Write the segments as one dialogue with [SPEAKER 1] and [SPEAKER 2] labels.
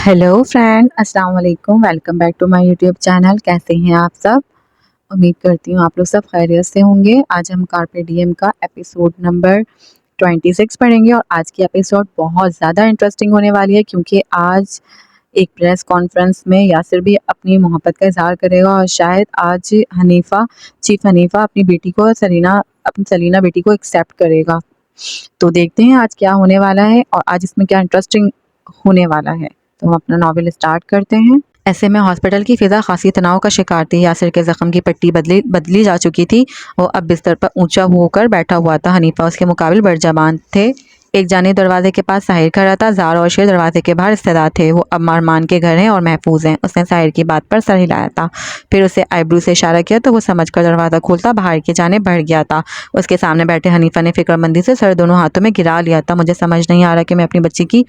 [SPEAKER 1] Hello friend, अस्सलाम वालेकुम। Welcome back to my YouTube channel. कैसे हैं आप सब? उम्मीद करती हूँ आप लोग सब खैरियत से होंगे। आज हम कार्pe diem का एपिसोड नंबर 26 पढ़ेंगे और आज की एपिसोड बहुत ज़्यादा इंटरेस्टिंग होने वाली है क्योंकि आज एक प्रेस कॉन्फ्रेंस में यासिर भी अपनी मोहब्बत का इजहार करेगा और शायद आज चीफ हनीफा अपनी सलीना बेटी को एक्सेप्ट करेगा। तो देखते हैं आज क्या होने वाला है और आज इसमें क्या इंटरेस्टिंग होने वाला है। तो हम अपना नॉवेल स्टार्ट करते हैं। ऐसे में हॉस्पिटल की फिजा खासी तनाव का शिकार थी। यासिर के जख्म की पट्टी बदली बदली जा चुकी थी। वो अब बिस्तर पर ऊंचा होकर बैठा हुआ था। हनीफा उसके मुकाबिल बड़जबान थे। एक जानिब दरवाजे के पास साहिर खड़ा था। जार और शेर दरवाजे के बाहर इस्तेदाद थे। वो अब मारमान के घर हैं और महफूज हैं। उसने साहिर की बात पर सर हिलाया था, फिर उसे आईब्रू से इशारा किया तो वो समझकर दरवाज़ा खोलता बाहर की जानिब बढ़ गया था। उसके सामने बैठे हनीफा ने फिक्रमंदी से सर दोनों हाथों में गिरा लिया था। मुझे समझ नहीं आ रहा कि मैं अपनी बच्ची की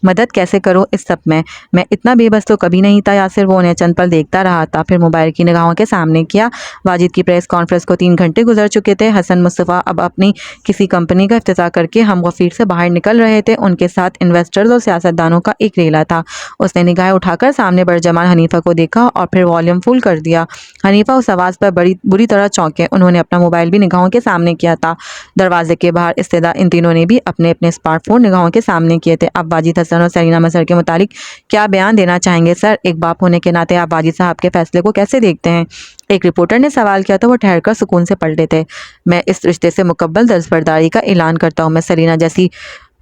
[SPEAKER 1] मदद कैसे करूँ इस सब में। मैं इतना बेबस तो कभी नहीं था। यासिर वो उन्हें चंद पल देखता रहा था, फिर मोबाइल की निगाहों के सामने किया। वाजिद की प्रेस कॉन्फ्रेंस को 3 घंटे गुजर चुके थे। हसन मुस्तफ़ा अब अपनी किसी कंपनी का इफ्तिताह करके हम गफीर से बाहर निकल रहे थे। उनके साथ इन्वेस्टर्स और सियासतदानों का एक रेला था। उसने निगाहें उठाकर सामने बड़जमान हनीफा को देखा और फिर वॉल्यूम फुल कर दिया। हनीफा उस आवाज़ पर बड़ी बुरी तरह चौंके। उन्होंने अपना मोबाइल भी निगाहों के सामने किया था। दरवाजे के बाहर इस्तेदा इन तीनों ने भी अपने अपने स्मार्टफोन निगाहों के सामने किए थे। अब वाजिद हसन और सरीना मजहर के मुतालिक क्या बयान देना चाहेंगे? सर, एक बाप होने के नाते आप वाजिद साहब के फैसले को कैसे देखते हैं? एक रिपोर्टर ने सवाल किया तो वो ठहरकर सुकून से पढ़ लेते। मैं इस रिश्ते से मुकब्बल दस्तबरदारी का ऐलान करता हूँ। मैं सरीना जैसी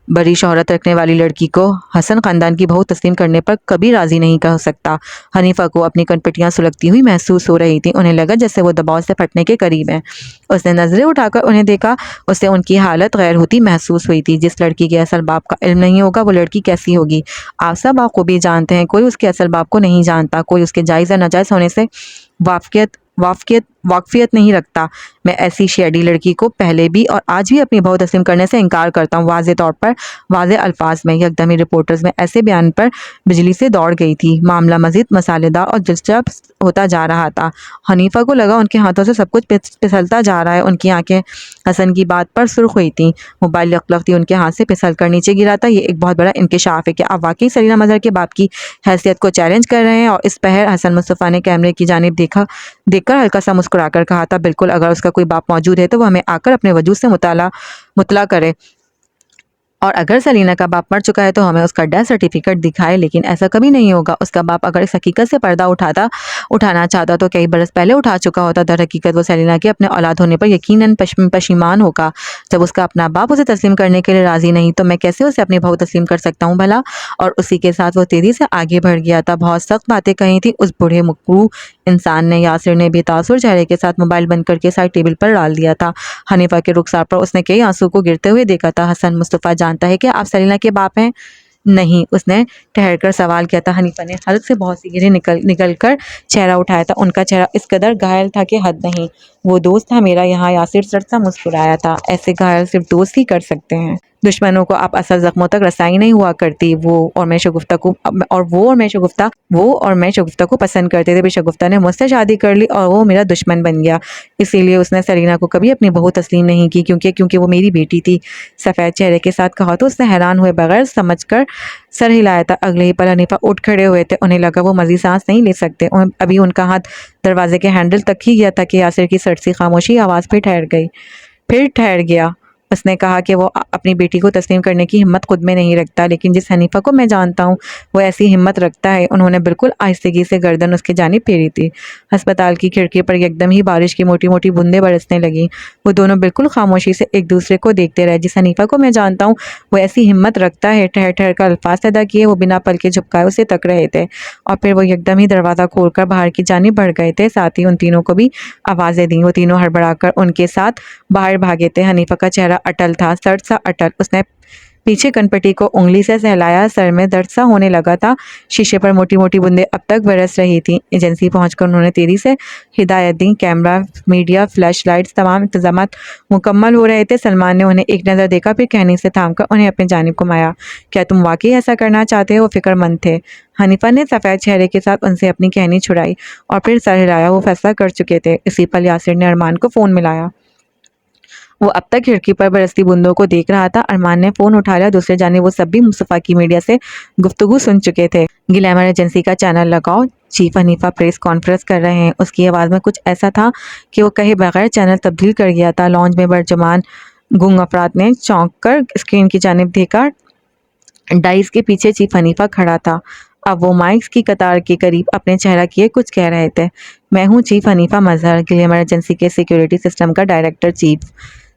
[SPEAKER 1] बड़ी शोहरत रखने वाली लड़की को हसन खानदान की बहू तस्लीम करने पर कभी राजी नहीं कर सकता। हनीफा को अपनी कनपटियां सुलगती हुई महसूस हो रही थी। उन्हें लगा जैसे वो दबाव से फटने के करीब हैं। उसने नजरें उठाकर उन्हें देखा। उसे उनकी हालत गैर होती महसूस हुई थी। जिस लड़की के असल बाप का इल्म नहीं होगा वो लड़की कैसी होगी? आप सब बाखूबी जानते हैं, कोई उसके असल बाप को नहीं जानता। कोई उसके जायज़ या नाजायज़ होने से वाकफियत नहीं रखता। मैं ऐसी शेडी लड़की को पहले भी और आज भी अपनी बहू तस्लीम करने से इनकार करता हूँ। वाज़े तौर पर, वाज़े अल्फाज में। यकदम ही रिपोर्टर्स में ऐसे बयान पर बिजली से दौड़ गई थी। मामला मज़ीद मसालेदार और दिलचस्प होता जा रहा था। हनीफा को लगा उनके हाथों से सब कुछ फिसलता जा रहा है। उनकी आंखें हसन की बात पर सुर्ख हुई थी। मोबाइल यकलख्ती उनके हाथ से फिसल कर नीचे गिरा था। ये एक बहुत बड़ा इंकिशाफ है कि आप वाकई सरीना मजहर के बाप की हैसियत को चैलेंज कर रहे हैं। और इस पहर हसन मुस्तफ़ा ने कैमरे की जानिब देखकर हल्का सा मुस्कुराकर कहा था, बिल्कुल, अगर उसका कोई बाप मौजूद है तो वो हमें आकर अपने वजूद से मुतला करे, और अगर सलीना का बाप मर चुका है तो हमें उसका डेथ सर्टिफिकेट दिखाए। लेकिन ऐसा कभी नहीं होगा। उसका बाप अगर इस हकीकत से पर्दा उठाना चाहता तो कई बरस पहले उठा चुका होता। दर हकीकत वो सलीना के अपने औलाद होने पर यकीनन पशीमान होगा। जब उसका अपना बाप उसे तस्लीम करने के लिए राजी नहीं तो मैं कैसे उसे अपनी बहू तस्लीम कर सकता हूँ भला? और उसी के साथ वो तेजी से आगे बढ़ गया था। बहुत सख्त बातें कही थी उस बूढ़े मकरू इंसान ने। यासिर ने बेतासुर चेहरे के साथ मोबाइल बंद करके साइड टेबल पर डाल दिया था। हनीफा के रुखसार पर उसने कई आंसू को गिरते हुए देखा था। हसन मुस्तफ़ा जानता है कि आप सलीना के बाप हैं? नहीं, उसने ठहरकर सवाल किया था। हनीफा ने हल्क से बहुत सी गिरे निकल कर चेहरा उठाया था। उनका चेहरा इस कदर घायल था कि हद नहीं। वो दोस्त था मेरा यहाँ। यासिर सरसा मुस्कुराया था। ऐसे घायल सिर्फ दोस्त ही कर सकते हैं। दुश्मनों को आप असल जख्मों तक रसाई नहीं हुआ करती। वो और मैं शगुफ्ता को पसंद करते थे। शगुफ्ता ने मुझसे शादी कर ली और वो मेरा दुश्मन बन गया। इसीलिए उसने सरीना को कभी अपनी बहू तस्लीम नहीं की, क्योंकि वो मेरी बेटी थी। सफ़ेद चेहरे के साथ कहा तो उसने हैरान हुए बगैर समझकर सर हिलाया था। अगले ही पल हनीफा उठ खड़े हुए थे। उन्हें लगा वो मज़ीद सांस नहीं ले सकते। अभी उनका हाथ दरवाजे के हैंडल तक ही गया था कि यासिर की सट सी खामोशी आवाज़ फिर ठहर गया। उसने कहा कि वो अपनी बेटी को तस्लीम करने की हिम्मत खुद में नहीं रखता, लेकिन जिस हनीफा को मैं जानता हूँ वो ऐसी हिम्मत रखता है। उन्होंने बिल्कुल आहिस्तगी से गर्दन उसकी जानिब फेरी थी। अस्पताल की खिड़की पर एकदम ही बारिश की मोटी मोटी बूंदें बरसने लगीं। वो दोनों बिल्कुल खामोशी से एक दूसरे को देखते रहे। जिस हनीफा को मैं जानता हूँ वो ऐसी हिम्मत रखता है। ठहर ठहर कर अल्फाज अदा किए। वो बिना पल के झुकाए उसे तक रहे थे और फिर वो एकदम ही दरवाज़ा खोलकर बाहर की जानिब बढ़ गए थे। साथ ही उन तीनों को भी आवाज़ें दी। वो तीनों हड़बड़ाकर उनके साथ बाहर भागे थे। हनीफा का चेहरा अटल था, सर सा अटल। उसने पीछे कनपटी को उंगली से सहलाया। सर में दर्द सा होने लगा था। शीशे पर मोटी मोटी बूंदें अब तक बरस रही थीं। एजेंसी पहुंचकर उन्होंने तेजी से हिदायत दी। कैमरा, मीडिया, फ्लैश लाइट्स, तमाम इंतजाम मुकम्मल हो रहे थे। सलमान ने उन्हें एक नज़र देखा, फिर कहनी से थामकर उन्हें अपनी जानिब घुमाया। क्या तुम वाकई ऐसा करना चाहते हो? फिक्रमंद थे। हनीफा ने सफ़ेद चेहरे के साथ उनसे अपनी कहनी छुड़ाई और फिर सर हिलाया। वो फैसला कर चुके थे। इसी पल यासिर ने अरमान को फ़ोन मिलाया। वो अब तक खिड़की पर बरसती बूंदों को देख रहा था। अरमान ने फ़ोन उठा लिया। दूसरे जाने वो सब भी मुस्तफ़ा की मीडिया से गुफ्तगू सुन चुके थे। ग्लैमर एजेंसी का चैनल लगाओ, चीफ हनीफा प्रेस कॉन्फ्रेंस कर रहे हैं। उसकी आवाज़ में कुछ ऐसा था कि वो कहे बगैर चैनल तब्दील कर गया था। लॉन्ज में बरजमान गूंग अफराद ने चौंक कर स्क्रीन की जानिब देखा। डाइस के पीछे चीफ हनीफा खड़ा था। अब वो माइक्स की कतार के करीब अपने चेहरा किए कुछ कह रहे थे। मैं हूँ चीफ हनीफा मजहर, ग्लैमर एजेंसी के सिक्योरिटी सिस्टम का डायरेक्टर चीफ।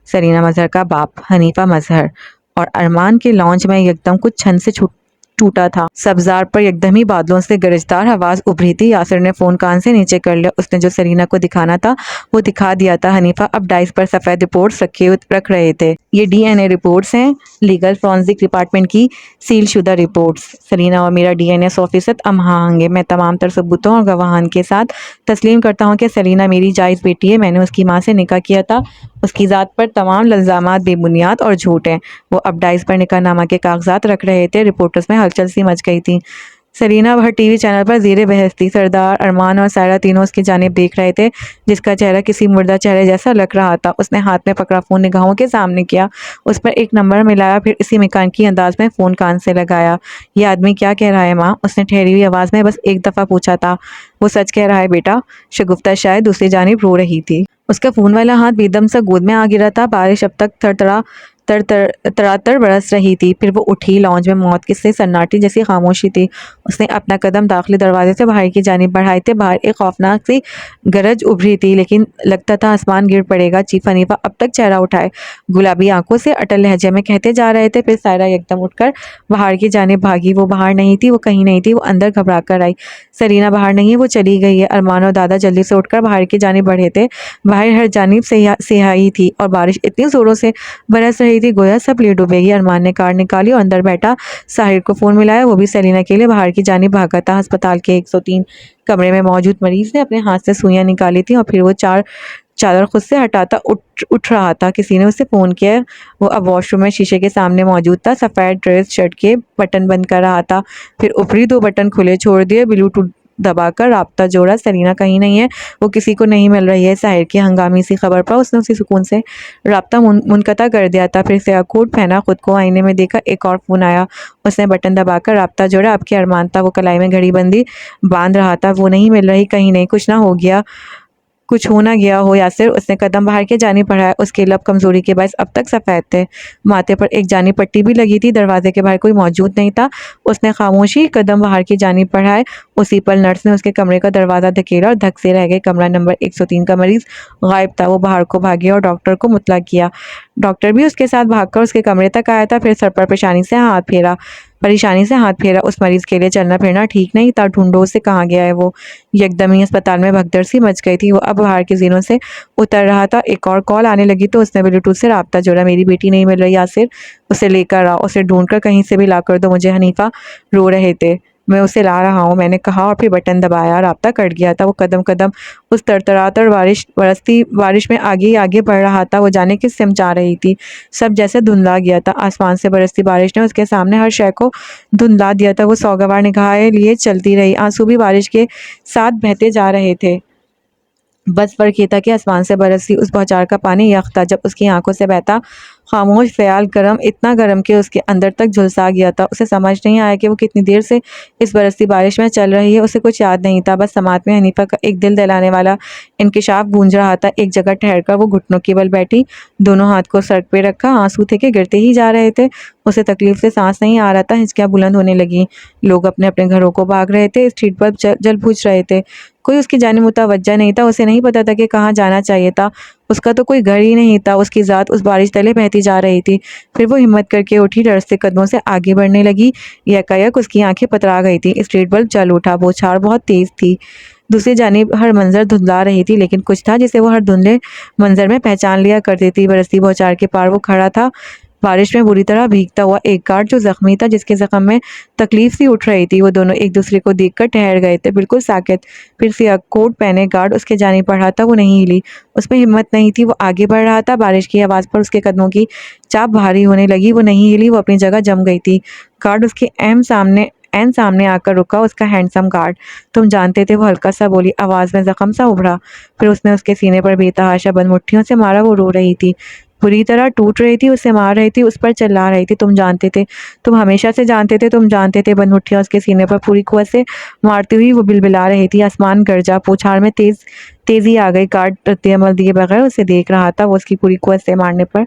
[SPEAKER 1] सरीना मजहर का बाप हनीफा मजहर। और अरमान के लॉन्च में एकदम कुछ छन से टूटा था। सब्जार पर एकदम ही बादलों से गरजदार आवाज उभरी थी। यासिर ने फोन कान से नीचे कर लिया। उसने जो सरीना को दिखाना था वो दिखा दिया था। हनीफा अब डाइस पर सफेद रिपोर्ट्स रख रहे थे। ये डीएनए रिपोर्ट्स हैं, लीगल फॉरेंसिक डिपार्टमेंट की सील शुदा रिपोर्ट्स। सरीना और मेरा डीएनए 100% अब होंगे। मैं तमाम तर सबूतों और गवाहान के साथ तस्लीम करता हूँ कि सरीना मेरी जायज़ बेटी है। मैंने उसकी माँ से निकाह किया था। उसकी ज़ात पर तमाम इल्ज़ामात बेबुनियाद और झूठ हैं। वो अब डाइस पर निकाहनामा के कागजात रख रहे थे। रिपोर्टर्स में हलचल सी मच गई थी। सरीना वह टीवी चैनल पर ज़ेरे बहस थी। सरदार, अरमान और सायरा तीनों उसकी जानिब देख रहे थे, जिसका चेहरा किसी मुर्दा चेहरे जैसा लग रहा था। उसने हाथ में पकड़ा फ़ोन निगाहों के सामने किया, उस पर एक नंबर मिलाया, फिर इसी मकानकी अंदाज में फ़ोन कान से लगाया। ये आदमी क्या कह रहा है माँ? उसने ठहरी हुई आवाज़ में बस एक दफ़ा पूछा था। वो सच कह रहा है बेटा। शगुफ्ता शायद दूसरी जानिब रो रही थी। उसका फ़ोन वाला हाथ बेदम सा गोद में आ गिरा था। बारिश अब तक तड़ातड़ बरस रही थी। फिर वो उठी। लॉन्ज में मौत से सन्नाटी जैसी खामोशी थी। उसने अपना कदम दाखिली दरवाजे से बाहर की जानिब बढ़ाए थे। बाहर एक खौफनाक सी गरज उभरी थी, लेकिन लगता था आसमान गिर पड़ेगा। चीफ हनीफा अब तक चेहरा उठाए गुलाबी आंखों से अटल लहजे में कहते जा रहे थे। फिर सायरा एकदम उठकर बाहर की जानिब भागी। वो बाहर नहीं थी, वो कहीं नहीं थी, वो अंदर घबरा कर आई। सरीना बाहर नहीं है, वो चली गई है। अरमान और दादा जल्दी से उठकर बाहर की जानिब बढ़े थे। बाहर हर जानिब सियाही थी और बारिश इतनी जोरों से बरस रही थी गोया सब ले डूबेगी। अरमान ने कार निकाली और अंदर बैठा साहिर को फ़ोन मिलाया। वो भी सलीना के लिए बाहर की जानिब भागा था। अस्पताल के 103 कमरे में मौजूद मरीज ने अपने हाथ से सुइयां निकाली थी और फिर वो चादर खुद से हटाता उठ रहा था। किसी ने उसे फ़ोन किया। वो अब वॉशरूम में शीशे के सामने मौजूद था। सफ़ेद ड्रेस शर्ट के बटन बंद कर रहा था, फिर ऊपरी 2 बटन खुले छोड़ दिए। ब्लूटूथ दबाकर राब्ता जोड़ा। सरीना कहीं नहीं है, वो किसी को नहीं मिल रही है। साहिर की हंगामी सी खबर पर उसने उसी सुकून से राब्ता मुनक़ता कर दिया था। फिर से कोट पहना, खुद को आईने में देखा। एक और फ़ोन आया। उसने बटन दबाकर राब्ता जोड़ा। अब क्या अरमान था? वो कलाई में घड़ी बंदी बांध रहा था। वो नहीं मिल रही, कहीं नहीं, कुछ ना हो गया, कुछ हो ना गया हो यासिर। उसने कदम बाहर के जानिब बढ़ाया। उसके लब कमजोरी के बायस अब तक सफ़ेद थे। माथे पर एक जानी पट्टी भी लगी थी। दरवाजे के बाहर कोई मौजूद नहीं था। उसने खामोशी कदम बाहर की जानिब बढ़ाए। उसी पल नर्स ने उसके कमरे का दरवाज़ा धकेला और धक से रह गए। कमरा नंबर 103 का मरीज गायब था। वो बाहर को भागी और डॉक्टर को मुतला किया। डॉक्टर भी उसके साथ भागकर उसके कमरे तक आया था। फिर सर पर परेशानी से हाथ फेरा। उस मरीज के लिए चलना फिरना ठीक नहीं था। ढूंढो उसे, कहाँ गया है वो। एकदम ही अस्पताल में भगदड़ सी मच गई थी। वो अब बाहर के जीनों से उतर रहा था। एक और कॉल आने लगी तो उसने ब्लूटूथ से राब्ता जोड़ा। मेरी बेटी नहीं मिल रही यासिर, उसे लेकर आओ, उसे ढूंढकर कहीं से भी ला कर दो मुझे। हनीफा रो रहे थे। मैं उसे ला रहा हूँ, मैंने कहा और फिर बटन दबाया। राब्ता कट गया था। वो कदम कदम उस तड़तड़ातर बरसती बारिश में आगे ही आगे बढ़ रहा था। वो जाने किस सिमत जा रही थी। सब जैसे धुंधला गया था। आसमान से बरसती बारिश ने उसके सामने हर शय को धुंधला दिया था। वो सौगवार निगाहें लिए चलती रही। आंसू भी बारिश के साथ बहते जा रहे थे। बस फर्क ये था कि आसमान से बरसी उस बौछार का पानी यख था। जब उसकी आंखों से बहता खामोश ख्याल गर्म, इतना गर्म कि उसके अंदर तक झुलसा गया था। उसे समझ नहीं आया कि वो कितनी देर से इस बरसती बारिश में चल रही है। उसे कुछ याद नहीं था। बस समात में हनीफा का एक दिल दहलाने वाला इंकिशाफ गूंज रहा था। एक जगह ठहरकर वो घुटनों के बल बैठी, दोनों हाथ को सर पे रखा। आंसू थे कि गिरते ही जा रहे थे। उसे तकलीफ से सांस नहीं आ रहा था। हिचकियां बुलंद होने लगी। लोग अपने अपने घरों को भाग रहे थे। स्ट्रीट पर जल बुझ रहे थे। कोई उसकी जानिब मुतवज्जा नहीं था। उसे नहीं पता था कि कहाँ जाना चाहिए था। उसका तो कोई घर ही नहीं था। उसकी ज़ात उस बारिश तले बहती जा रही थी। फिर वो हिम्मत करके उठी, लड़ते कदमों से आगे बढ़ने लगी। यकायक उसकी आंखें पतरा गई थी। स्ट्रीट बल्ब जल उठा। बौछार बहुत तेज थी। दूसरी जानिब हर मंजर धुंधला रही थी, लेकिन कुछ था जिसे वो हर धुंधले मंजर में पहचान लिया करती थी। बरसती बौछार के पार वो खड़ा था, बारिश में बुरी तरह भीगता हुआ। एक गार्ड जो जख्मी था, जिसके जख्म में तकलीफ सी उठ रही थी। वो दोनों एक दूसरे को देखकर ठहर गए थे, बिल्कुल साकित। फिर सियाह कोट पहने गार्ड उसके जानिब बढ़ा था। वो नहीं हिली। उसमें हिम्मत नहीं थी। वो आगे बढ़ रहा था। बारिश की आवाज़ पर उसके कदमों की चाप भारी होने लगी। वो नहीं हिली। वो अपनी जगह जम गई थी। गार्ड उसके एन सामने आकर रुका। उसका हैंडसम गार्ड। तुम जानते थे? वो हल्का सा बोली, आवाज़ में जख्म सा उभरा। फिर उसने उसके सीने पर बेतहाशा बंद मुट्ठियों से मारा। वो रो रही थी। बुरी तरह टूट रही थी, उसे मार रही थी, उस पर चिल्ला रही थी, तुम जानते थे, तुम हमेशा से जानते थे, तुम जानते थे। बंदूकियां उसके सीने पर पूरी कुवत से मारती हुई वो बिलबिला रही थी। आसमान गरजा, पूछाड़ में तेजी आ गई। गार्ड प्रत्यमल दिए बगैर उसे देख रहा था। वो उसकी पूरी कुवत से मारने पर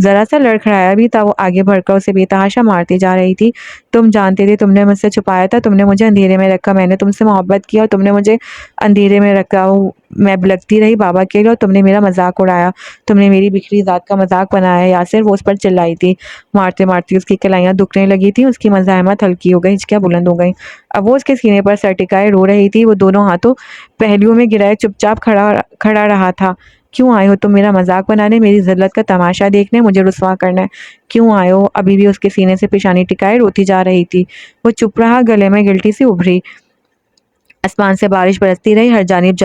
[SPEAKER 1] जरा सा लड़खड़ाया भी था। वो आगे बढ़कर उसे बेतहाशा मारती जा रही थी। तुम जानते थे, तुमने मुझसे छुपाया था, तुमने मुझे अंधेरे में रखा, मैंने तुमसे मोहब्बत की और तुमने मुझे अंधेरे में रखा। मैं बिलखती रही बाबा के लिए और तुमने मेरा मजाक उड़ाया, तुमने मेरी बिखरी जात का मजाक बनाया। यासिर, वो उस पर चिल्लाई थी। मारते मारते उसकी कलाइयाँ दुखने लगी थी, उसकी मज़ाहमत हल्की हो गई, हिचकियाँ बुलंद हो गईं। अब वो उसके सीने पर सर टिकाए रो रही थी। वो दोनों हाथों पहलुओं में गिराए चुपचाप खड़ा खड़ा रहा था। क्यों आए हो तुम मेरा मजाक बनाने, मेरी ज़िल्लत का तमाशा देखने, मुझे रुसवा करना? क्यों आए हो? अभी भी उसके सीने से पेशानी टिकाए रोती जा रही थी। वो चुप रहा, गले में गिल्टी सी उभरी। आसमान से बारिश बरसती रही, हर जानिब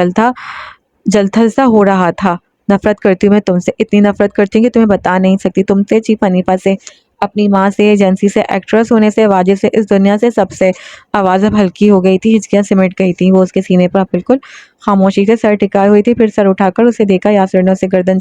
[SPEAKER 1] जलथल सा हो रहा था। नफरत करती हूँ मैं तुमसे, इतनी नफरत करती हूँ कि तुम्हें बता नहीं सकती। तुमसे, चीफ हनीफा से, अपनी माँ से, एजेंसी से, एक्ट्रेस होने से, वाजिद से, इस दुनिया से, सबसे। आवाज़ अब हल्की हो गई थी, हिचकियाँ सिमट गई थी। वो उसके सीने पर बिल्कुल खामोशी से सर टिकाए हुई थी। फिर सर उठाकर उसे देखा। यासिर ने उसे गर्दन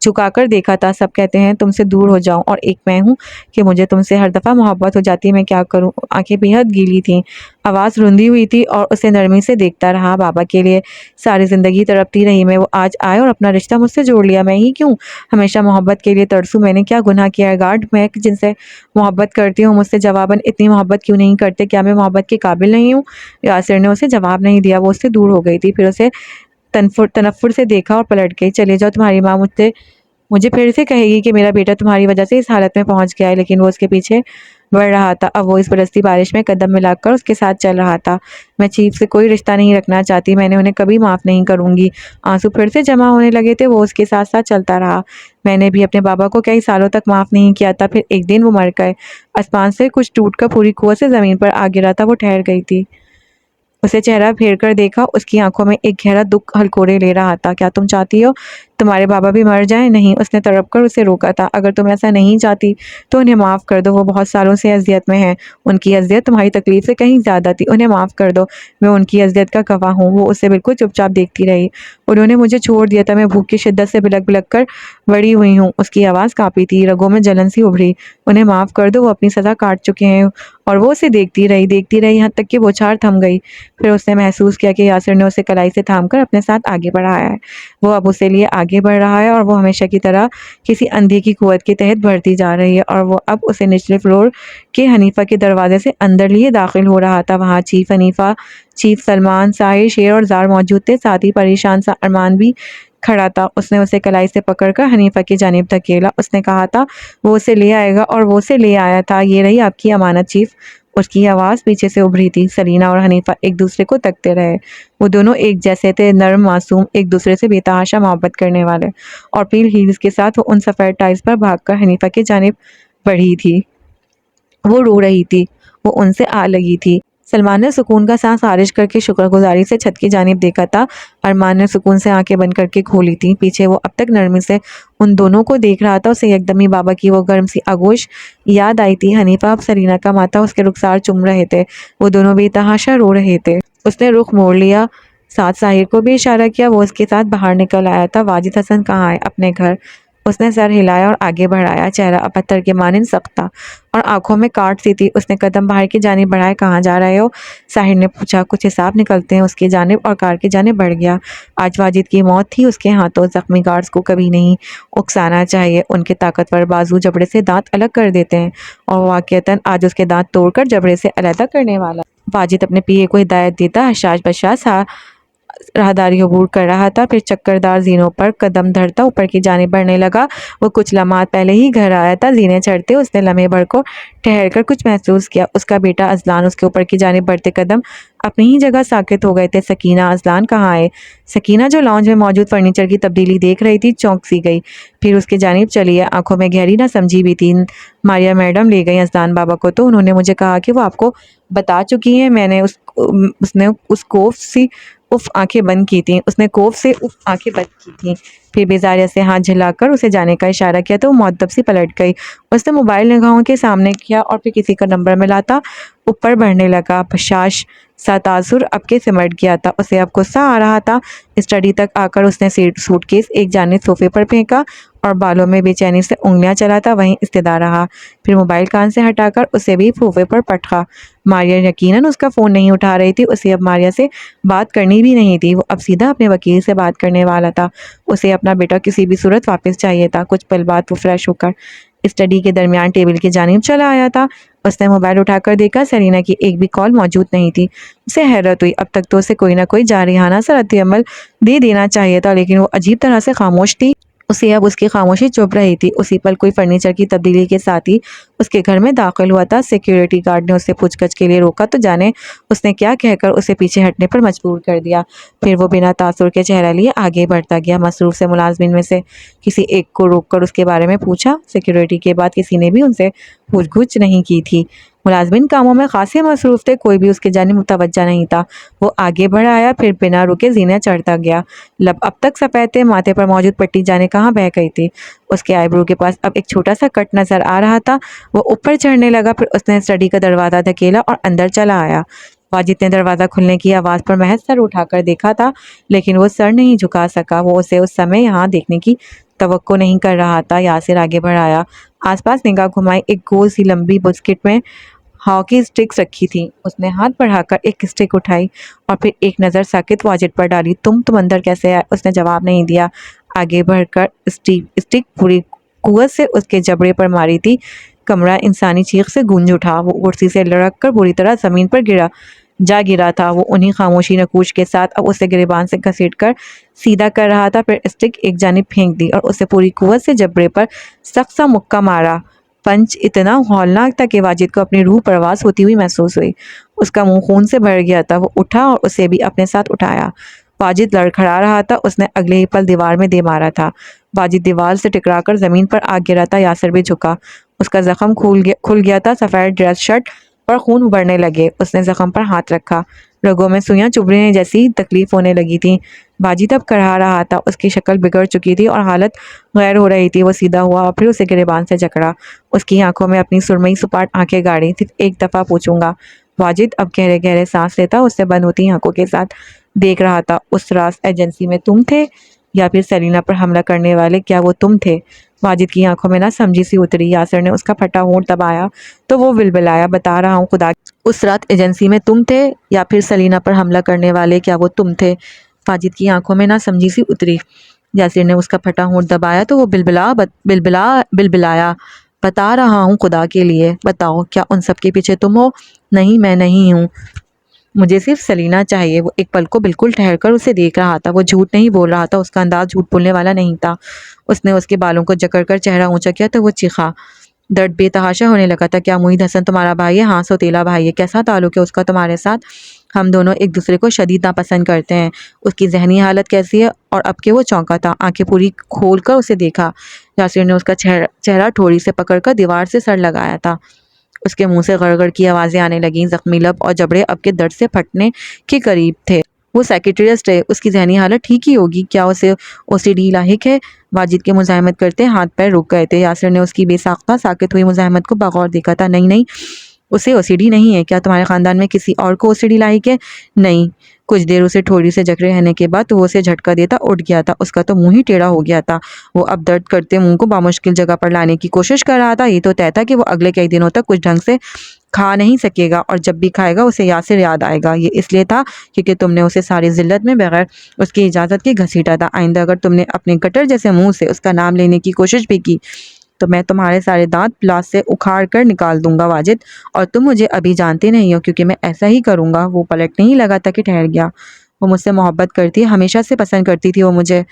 [SPEAKER 1] झुकाकर देखा था। सब कहते हैं तुमसे दूर हो जाऊं और एक मैं हूँ कि मुझे तुमसे हर दफ़ा मोहब्बत हो जाती है। मैं क्या करूँ? आंखें बेहद गीली थीं, आवाज़ रुंधी हुई थी और उसे नरमी से देखता रहा। बाबा के लिए सारी ज़िंदगी तड़पती रही मैं, वो आज आए और अपना रिश्ता मुझसे जोड़ लिया। मैं ही क्यों हमेशा मोहब्बत के लिए तरसूं? मैंने क्या गुनाह किया है? गार्ड, मैं जिनसे मोहब्बत करती हूँ मुझसे जवाबन इतनी मोहब्बत क्यों नहीं करते? क्या मैं मोहब्बत के काबिल नहीं हूँ? यासिर ने उसे जवाब नहीं दिया। वो उससे दूर हो गई थी। फिर उसे तनफ्फुर से देखा और पलट गई। चले जाओ, तुम्हारी माँ मुझसे मुझे फिर से कहेगी कि मेरा बेटा तुम्हारी वजह से इस हालत में पहुंच गया है। लेकिन वो उसके पीछे बढ़ रहा था। अब वो इस बरसती बारिश में कदम मिलाकर उसके साथ चल रहा था। मैं चीफ से कोई रिश्ता नहीं रखना चाहती, मैंने उन्हें कभी माफ़ नहीं करूंगी। आंसू फिर से जमा होने लगे थे। वो उसके साथ साथ चलता रहा। मैंने भी अपने बाबा को कई सालों तक माफ़ नहीं किया था। फिर एक दिन वो मर गए। आसमान से कुछ टूटकर पूरी कुव्वत से ज़मीन पर आ गिरा था। वो ठहर गई थी। उसे चेहरा फेर कर देखा। उसकी आंखों में एक गहरा दुख हलकोरे ले रहा था। क्या तुम चाहती हो तुम्हारे बाबा भी मर जाएं? नहीं, उसने तड़प कर उसे रोका था। अगर तुम ऐसा नहीं चाहती तो उन्हें माफ़ कर दो। वो बहुत सालों से अजियत में हैं। उनकी अजियत तुम्हारी तकलीफ से कहीं ज़्यादा थी। उन्हें माफ़ कर दो, मैं उनकी अजियत का गवाह हूँ। वो उसे बिल्कुल चुपचाप देखती रही। उन्होंने मुझे छोड़ दिया था, मैं भूख की शिद्दत से बिलक बिलक कर बड़ी हुई हूँ। उसकी आवाज़ काँपी थी, रगों में जलन सी उभरी। उन्हें माफ़ कर दो, वो अपनी सज़ा काट चुके हैं। और वो उसे देखती रही यहाँ तक कि बौछार थम गई। फिर उसने महसूस किया कि यासिर ने उसे कलाई से थामकर अपने साथ आगे बढ़ाया है। वो अब उसे लिए आगे बढ़ रहा है और वो हमेशा की तरह किसी अंधी की कुव्वत के तहत बढ़ती जा रही है। और वो अब उसे निचले फ्लोर के हनीफा के दरवाजे से अंदर लिए दाखिल हो रहा था। वहाँ chief Hanifa, chief Salman, Sahir, शेर और जार मौजूद थे। साथ ही परेशान सा अरमान भी खड़ा था। उसने उसे कलाई से पकड़कर हनीफा की जानिब धकेला। उसने कहा था वो उसे ले आएगा और वो उसे ले आया था। ये रही आपकी अमानत चीफ। उसकी आवाज़ पीछे से उभरी थी। सलीना और हनीफा एक दूसरे को तकते रहे। वो दोनों एक जैसे थे, नर्म, मासूम, एक दूसरे से बेतहाशा मोहब्बत करने वाले। और पील हील्स के साथ वो उन सफ़ेद टाइल्स पर भागकर हनीफा की जानिब बढ़ी थी। वो रो रही थी, वो उनसे आ लगी थी। सलमान ने सुकून का सांस खारिज करके शुक्रगुजारी से छत की जानिब देखा था। अरमान ने सुकून से आंखें बंद करके खोली थी। पीछे वो अब तक नरमी से उन दोनों को देख रहा था। उसे एकदम ही बाबा की वो गर्म सी आगोश याद आई थी। हनीफा अब सरीना का माथा उसके रुखसार चूम रहे थे। वो दोनों बेतहाशा रो रहे थे। उसने रुख मोड़ लिया, साथ साहिर को भी इशारा किया। वो उसके साथ बाहर निकल आया था। वाजिद हसन कहाँ है? अपने घर। उसने सर हिलाया और आगे बढ़ाया। चेहरा अब पत्थर के मानिंद सख्त था और आंखों में काट सी थी। उसने कदम बाहर की जानिब बढ़ाए। कहाँ जा रहे हो? साहिर ने पूछा। कुछ हिसाब निकलते हैं। उसकी जानिब और कार की जानिब बढ़ गया। आज वाजिद की मौत थी उसके हाथों। जख्मी गार्ड्स को कभी नहीं उकसाना चाहिए। उनके ताकतवर बाजू जबड़े से दांत अलग कर देते हैं और वाकईतन आज उसके दांत तोड़कर जबड़े से अलहदा करने वाला। वाजिद अपने पिए को हिदायत देता हशाश बशाश राहदारी अबूर कर रहा था। फिर चक्करदार जीनों पर कदम धरता ऊपर की जानिब बढ़ने लगा। वो कुछ लम्हात पहले ही घर आया था। जीने चढ़ते उसने लम्हे भर को ठहर कर कुछ महसूस किया। उसका बेटा अजलान उसके ऊपर की जानिब बढ़ते कदम अपनी ही जगह साकित हो गए थे। सकीना, अजलान कहाँ है? सकीना जो लॉन्ज में मौजूद फर्नीचर की तब्दीली देख रही थी, चौंक सी गई। फिर उसके जानिब चली है। आंखों में गहरी ना समझी भी थी। मारिया मैडम ले गई अजलान बाबा को, तो उन्होंने मुझे कहा कि वो आपको बता चुकी हैं। मैंने उसने उस कोफ सी उफ आंखें बंद की थी। उसने कोफ से उफ आंखें बंद की थी। फिर बेजारिया से हाथ झिलाकर उसे जाने का इशारा किया तो वो मुअद्दब सी पलट गई। उसने मोबाइल निगाहों के सामने किया और फिर किसी का नंबर मिलाता ऊपर बढ़ने लगा। बशाश सा तासुर अब के सिमट गया था। उसे अब गुस्सा आ रहा था। स्टडी तक आकर उसने सूटकेस एक जानिब सोफे पर फेंका और बालों में बेचैनी से उंगलियां चलाता वहीं इस्तेदा रहा। फिर मोबाइल कान से हटाकर उसे भी सोफे पर पटका। मारिया यकीनन उसका फ़ोन नहीं उठा रही थी। उसे अब मारिया से बात करनी भी नहीं थी। वो अब सीधा अपने वकील से बात करने वाला था। उसे अपना बेटा किसी भी सूरत वापस चाहिए था। कुछ पल बाद वो फ्रेश होकर स्टडी के दरमियान टेबल की जानिब चला आया था। उसने मोबाइल उठाकर देखा सेलिना की एक भी कॉल मौजूद नहीं थी। उसे हैरत हुई। अब तक तो उसे कोई ना कोई जारिहाना सा रद्द-ए-अमल दे देना चाहिए था, लेकिन वो अजीब तरह से खामोश थी। उसे अब उसकी खामोशी चुभ रही थी। उसी पल कोई फर्नीचर की तब्दीली के साथ ही उसके घर में दाखिल हुआ था। सिक्योरिटी गार्ड ने उसे पूछगछ के लिए रोका तो जाने उसने क्या कहकर उसे पीछे हटने पर मजबूर कर दिया। फिर वो बिना तासुर के चेहरा लिए आगे बढ़ता गया। मसरूफ से मुलाजमिन में से किसी एक को रोककर उसके बारे में पूछा। सिक्योरिटी के बाद किसी ने भी उनसे पूछगछ नहीं की थी। मुलाजमिन कामों में खासे मसरूफ थे। कोई भी उसके जानिब मुतवज्जा नहीं था। वो आगे बढ़ आया, फिर बिना रुके जीने चढ़ता गया। लब अब तक सफ़ेद थे, माथे पर मौजूद पट्टी जाने कहाँ बह गई थी। उसके आईब्रो के पास अब एक छोटा सा कट नजर आ रहा था। वो ऊपर चढ़ने लगा। फिर उसने स्टडी का दरवाज़ा धकेला और अंदर चला आया। वाजिद ने दरवाज़ा खुलने की आवाज़ पर महज सर उठाकर देखा था, लेकिन वो सर नहीं झुका सका। वो उसे उस समय यहाँ देखने की तवक्को नहीं कर रहा था। यासिर आगे बढ़ आया। आसपास निगाह घुमाई। एक गोल सी लंबी बास्केट में हॉकी स्टिक्स रखी थी। उसने हाथ बढ़ाकर एक स्टिक उठाई और फिर एक नज़र साकित वाजिद पर डाली। तुम अंदर कैसे आए? उसने जवाब नहीं दिया। आगे बढ़कर स्टिक पूरी कुव्वत से उसके जबड़े पर मारी थी। कमरा इंसानी चीख से गूंज उठा। वो कुर्सी से लड़क कर बुरी तरह जमीन पर गिरा था। वो उन्हीं खामोशी नकूश के साथ अब उसे गिरेबान से घसीट कर सीधा कर रहा था। फिर स्टिक एक जानिब फेंक दी और उसे पूरी कुव्वत से जबड़े पर सख्त सा मुक्का मारा। पंच इतना हौलनाक था कि वाजिद को अपनी रूह परवास होती हुई महसूस हुई। उसका मुंह खून से भर गया था। वो उठा और उसे भी अपने साथ उठाया। वाजिद लड़खड़ा रहा था। उसने अगले ही पल दीवार में दे मारा था। वाजिद दीवार से टकराकर जमीन पर आ गिरा था। यासिर भी झुका। उसका जख्म खुल गया था। सफ़ेद ड्रेस शर्ट पर खून उभरने लगे। उसने जख्म पर हाथ रखा। रगों में सुइयां चुभने जैसी तकलीफ होने लगी थी। वाजिद अब करहा रहा था। उसकी शक्ल बिगड़ चुकी थी और हालत गैर हो रही थी। वो सीधा हुआ और फिर उसे गिरेबान से जकड़ा। उसकी आंखों में अपनी सुरमई सुपाट आंखें गाड़ी। सिर्फ एक दफ़ा पूछूंगा। वाजिद अब गहरे गहरे सांस लेता उससे बंद होती आंखों के साथ देख रहा था। उस रास एजेंसी में तुम थे या फिर सेलिना पर हमला करने वाले, क्या वो तुम थे? वाजिद की आंखों में ना समझी सी उतरी। यासिर ने उसका फटा होंठ दबाया तो वो बिलबिलाया। बता रहा हूँ खुदा, उस रात एजेंसी में तुम थे या फिर सेलिना पर हमला करने वाले, क्या वो तुम थे? वाजिद की आंखों में ना समझी सी उतरी। यासिर ने उसका फटा होंठ दबाया तो वो बिलबिलाया। बता रहा हूँ खुदा के लिए, बताओ क्या उन सब के पीछे तुम हो? नहीं, मैं नहीं हूँ। मुझे सिर्फ सेलिना चाहिए। वो एक पल को बिल्कुल ठहर कर उसे देख रहा था। वो झूठ नहीं बोल रहा था। उसका अंदाज झूठ बोलने वाला नहीं था। उसने उसके बालों को जकड़ कर चेहरा ऊंचा किया तो वो चीखा। दर्द बेतहाशा होने लगा था। क्या मुईद हसन तुम्हारा भाई है? हाँ, सौतेला भाई है। कैसा ताल्लुक है उसका तुम्हारे साथ? हम दोनों एक दूसरे को शदीद नापसंद करते हैं। उसकी जहनी हालत कैसी है? और अब के वो चौंका था। आंखें पूरी खोल कर उसे देखा। यासिर ने उसका चेहरा ठोड़ी से पकड़कर दीवार से सर लगाया था। उसके मुंह से गड़गड़ की आवाज़ें आने लगीं। जख्मी लब और जबड़े अब के दर्द से फटने के करीब थे। वो साइकियाट्रिस्ट है। उसकी जहनी हालत ठीक ही होगी। क्या उसे ओसीडी लाहिक है? वाजिद के मुज़ाहमत करते हाथ पैर रुक गए थे। यासिर ने उसकी बेसाख्ता साकित हुई मुज़ाहमत को बगौर देखा था। नहीं नहीं, उसे ओसीडी नहीं है। क्या तुम्हारे ख़ानदान में किसी और को ओसीडी लाहिक है? नहीं। कुछ देर उसे ठोड़ी से जकड़े रहने के बाद तो वो उसे झटका देता उठ गया था। उसका तो मुंह ही टेढ़ा हो गया था। वो अब दर्द करते मुंह को बामुश्किल जगह पर लाने की कोशिश कर रहा था। ये तो तय था कि वो अगले कई दिनों तक कुछ ढंग से खा नहीं सकेगा और जब भी खाएगा उसे यासिर याद आएगा। ये इसलिए था क्योंकि तुमने उसे सारी जिल्लत में बगैर उसकी इजाज़त के घसीटा था। आइंदा अगर तुमने अपने गटर जैसे मुंह से उसका नाम लेने की कोशिश भी की तो मैं तुम्हारे सारे दांत प्लास से उखाड़ कर निकाल दूंगा वाजिद। और तुम मुझे अभी जानते नहीं हो क्योंकि मैं ऐसा ही करूंगा। वो पलटने ही लगा था कि ठहर गया। वो मुझसे मोहब्बत करती है, हमेशा से पसंद करती थी। वो मुझे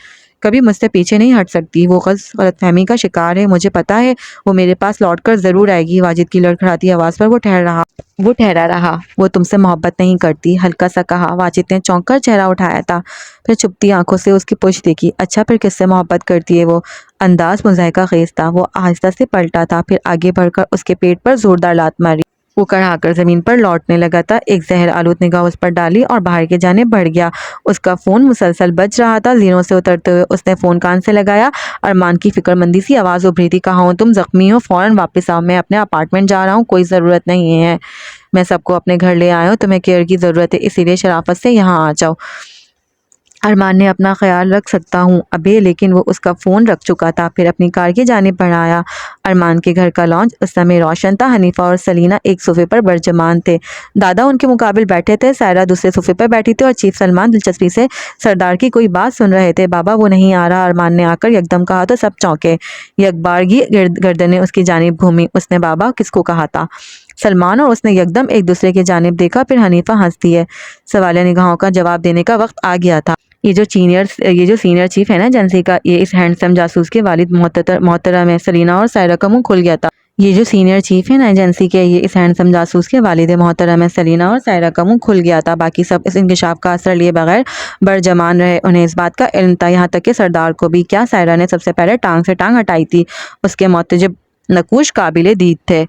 [SPEAKER 1] कभी मुझसे पीछे नहीं हट सकती। वो गलतफहमी का शिकार है, मुझे पता है। वो मेरे पास लौट कर ज़रूर आएगी। वाजिद की लड़खड़ाती आवाज़ पर वो ठहरा रहा। वो तुमसे मोहब्बत नहीं करती, हल्का सा कहा। वाजिद ने चौंक कर चेहरा उठाया था। फिर चुपती आंखों से उसकी पुछ देखी। अच्छा, फिर किससे मोहब्बत करती है वो? अंदाज मुज़ाहिका खेज था। वो आहिस्ता से पलटा था, फिर आगे बढ़कर उसके पेट पर जोरदार लात मारी। वो कराहकर ज़मीन पर लौटने लगा था। एक जहर आलूद निगाह उस पर डाली और बाहर की जानिब बढ़ गया। उसका फ़ोन मुसलसल बज रहा था। ज़ीनों से उतरते हुए उसने फ़ोन कान से लगाया। अरमान की फ़िक्रमंदी सी आवाज़ उभरी थी, कहाँ हो तुम? ज़ख्मी हो? फ़ौरन वापस आओ, मैं अपने अपार्टमेंट जा रहा हूँ, कोई ज़रूरत नहीं है। मैं सबको अपने घर ले आया हूँ, तुम्हें केयर की ज़रूरत है, इसीलिए शराफत से यहाँ आ जाओ। अरमान ने अपना ख्याल रख सकता हूँ अबे, लेकिन वो उसका फ़ोन रख चुका था। फिर अपनी कार की जानिब बढ़ाया। अरमान के घर का लॉन्च उस समय रोशन था। हनीफा और सलीना एक सोफे पर बरजमान थे। दादा उनके मुकाबिल बैठे थे। सायरा दूसरे सोफे पर बैठी थी और चीफ सलमान दिलचस्पी से सरदार की कोई बात सुन रहे थे। बाबा वो नहीं आ रहा, अरमान ने आकर यकदम कहा तो सब चौंके। यकबारगी गर्दनें उसकी जानिब घूमी। उसने बाबा किसको कहा था? सलमान और उसने यकदम एक दूसरे की जानिब देखा। फिर हनीफा हंसती है। सवालिया निगाहों का जवाब देने का वक्त आ गया था। ये जो सीनियर चीफ है ना एजेंसी का, ये इस हैंडसम जासूस के वालिद मोहतरम है। सलीना और सायरा का मुंह खुल गया था। ये जो सीनियर चीफ है ना एजेंसी के, ये इस हैंडसम जासूस के वालिद मोहतरम है। सलीना और सायरा का मुंह खुल गया था। बाकी सब इस इंकिशाफ का असर लिए बगैर बरजमान रहे। उन्हें इस बात का इल्म था, यहाँ तक कि सरदार को भी। क्या सायरा ने सबसे पहले टांग से टांग हटाई थी? उसके मोतजिब नकूश काबिले दीद थे।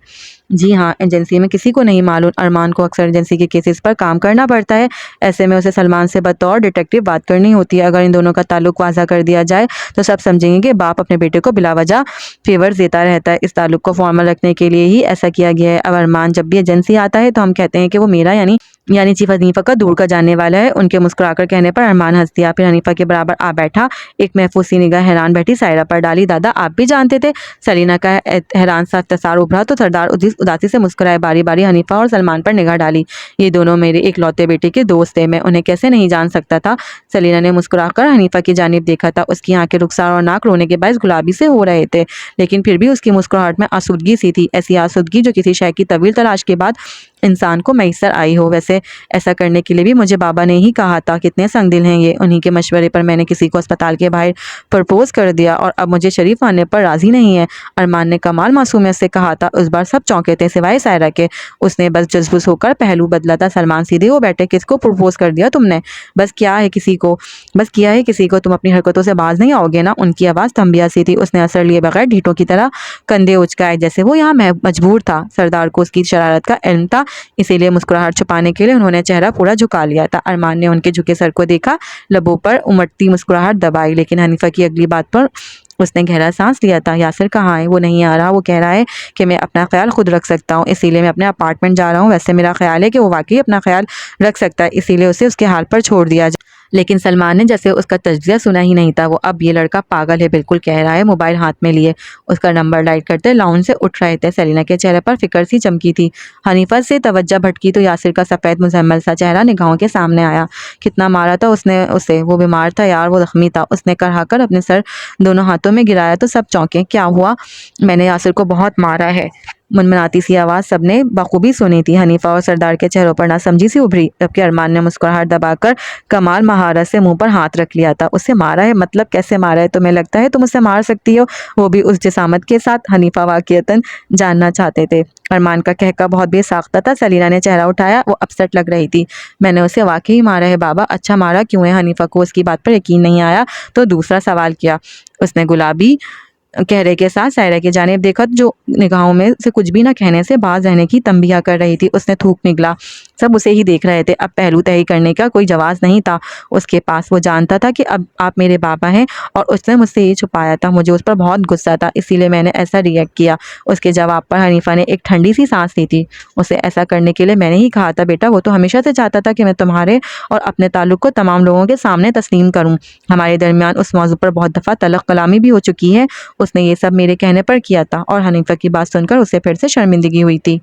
[SPEAKER 1] जी हाँ, एजेंसी में किसी को नहीं मालूम। अरमान को अक्सर एजेंसी के केसेस पर काम करना पड़ता है। ऐसे में उसे सलमान से बतौर डिटेक्टिव बात करनी होती है। अगर इन दोनों का ताल्लुक वाज़ा कर दिया जाए तो सब समझेंगे कि बाप अपने बेटे को बिलावजह फेवर्स देता रहता है। इस ताल्लुक को फॉर्मल रखने के लिए ही ऐसा किया गया है। अब अरमान जब भी एजेंसी आता है तो हम कहते हैं कि वो मेरा यानी चीफ हनीफा का दूर का जानने वाला है। उनके मुस्कुराकर कहने पर अरमान हंस दिया। फिर हनीफा के बराबर आ बैठा। एक महफूज सी निगाह हैरान बैठी सायरा पर डाली। दादा आप भी जानते थे? सलीना का हैरान सा इफ्तिसार उभरा तो सरदार उदासी से मुस्कुराए। बारी बारी हनीफा और सलमान पर निगाह डाली। ये दोनों मेरे इकलौते बेटे के दोस्त थे, मैं उन्हें कैसे नहीं जान सकता था? सलीना ने मुस्कुराकर हनीफा की जानिब देखा था। उसकी आंखें रुखसार और नाक रोने के बायस गुलाबी से हो रहे थे, लेकिन फिर भी उसकी मुस्कुराहट में आसूदगी सी थी। ऐसी आसूदगी जो किसी शय की तवील तलाश के बाद इंसान को मैसर आई हो। वैसे ऐसा करने के लिए भी मुझे बाबा ने ही कहा था। कितने संगदिल हैं ये। उन्हीं के मशवरे पर मैंने किसी को अस्पताल के बाहर प्रपोज कर दिया और अब मुझे शरीफ आने पर राजी नहीं है। अरमान ने कमाल मासूमियत से कहा था। उस बार सब चौंके थे सिवाय सायरा के। उसने बस जज्बुस होकर पहलू बदला था। सलमान सीधे हो बैठे। किसको प्रपोज कर दिया तुमने? बस किया है किसी को। तुम अपनी हरकतों से बाज नहीं आओगे ना? उनकी आवाज़ तंबिया सी थी। उसने असर लिए बगैर ढीठों की तरह कंधे उचकाए जैसे वो यहाँ मजबूर था। सरदार को उसकी शरारत का इल्म था, इसीलिए मुस्कुराहट छुपाने के लिए उन्होंने चेहरा पूरा झुका लिया था। अरमान ने उनके झुके सर को देखा, लबों पर उमड़ती मुस्कुराहट दबाई। लेकिन हनीफा की अगली बात पर उसने गहरा सांस लिया था। यासिर कहाँ है? वो नहीं आ रहा। वो कह रहा है कि मैं अपना ख्याल खुद रख सकता हूँ, इसीलिए मैं अपने अपार्टमेंट जा रहा हूँ। वैसे मेरा ख्याल है कि वो वाकई अपना ख्याल रख सकता है, इसीलिए उसे उसके हाल पर छोड़ दिया जाए। लेकिन सलमान ने जैसे उसका तजज़िया सुना ही नहीं था। वो अब ये लड़का पागल है बिल्कुल कह रहा है। मोबाइल हाथ में लिए उसका नंबर डायल करते लाउंज से उठ रहे थे। सलीना के चेहरे पर फिक्र सी चमकी थी। हनीफा से तवज्जो भटकी तो यासिर का सफ़ेद मुजम्मल सा चेहरा निगाहों के सामने आया। कितना मारा था उसने उसे? वो बीमार था यार, वो जख्मी था। उसने कराहकर अपने सर दोनों हाथों में गिराया तो सब चौंके। क्या हुआ? मैंने यासिर को बहुत मारा है। मुनमुनाती सी आवाज़ सबने बखूबी सुनी थी। हनीफा और सरदार के चेहरों पर नासमझी सी उभरी, जबकि अरमान ने मुस्कुराहट दबाकर कमाल महारत से मुंह पर हाथ रख लिया था। उसे मारा है? मतलब कैसे मारा है? तुम्हें लगता है तुम उसे मार सकती हो, वो भी उस जिसामत के साथ? हनीफा वाक़ियतन जानना चाहते थे। अरमान का कहका बहुत बेसाख्ता था। सलीना ने चेहरा उठाया, वो अपसेट लग रही थी। मैंने उसे वाकई मारा है बाबा। अच्छा मारा क्यों है? हनीफा को उसकी बात पर यकीन नहीं आया तो दूसरा सवाल किया। उसने गुलाबी चेहरे के साथ सायरा की जानिब देखा जो निगाहों में से कुछ भी न कहने से बाज रहने की तंबिया कर रही थी। उसने थूक निकला। सब उसे ही देख रहे थे। अब पहलू तय करने का कोई जवाब नहीं था उसके पास। वो जानता था कि अब आप मेरे बाबा हैं और उसने मुझसे ये छुपाया था। मुझे उस पर बहुत गुस्सा था, इसीलिए मैंने ऐसा रिएक्ट किया। उसके जवाब पर हनीफा ने एक ठंडी सी सांस ली थी। उसे ऐसा करने के लिए मैंने ही कहा था बेटा। वो तो हमेशा से चाहता था कि मैं तुम्हारे और अपने ताल्लुक को तमाम लोगों के सामने तस्लीम करूँ। हमारे दरमियान उस मौजू पर बहुत दफ़ा तलक कलामी भी हो चुकी है। उसने ये सब मेरे कहने पर किया था। और हनीफा की बात सुनकर उसे फिर से शर्मिंदगी हुई थी।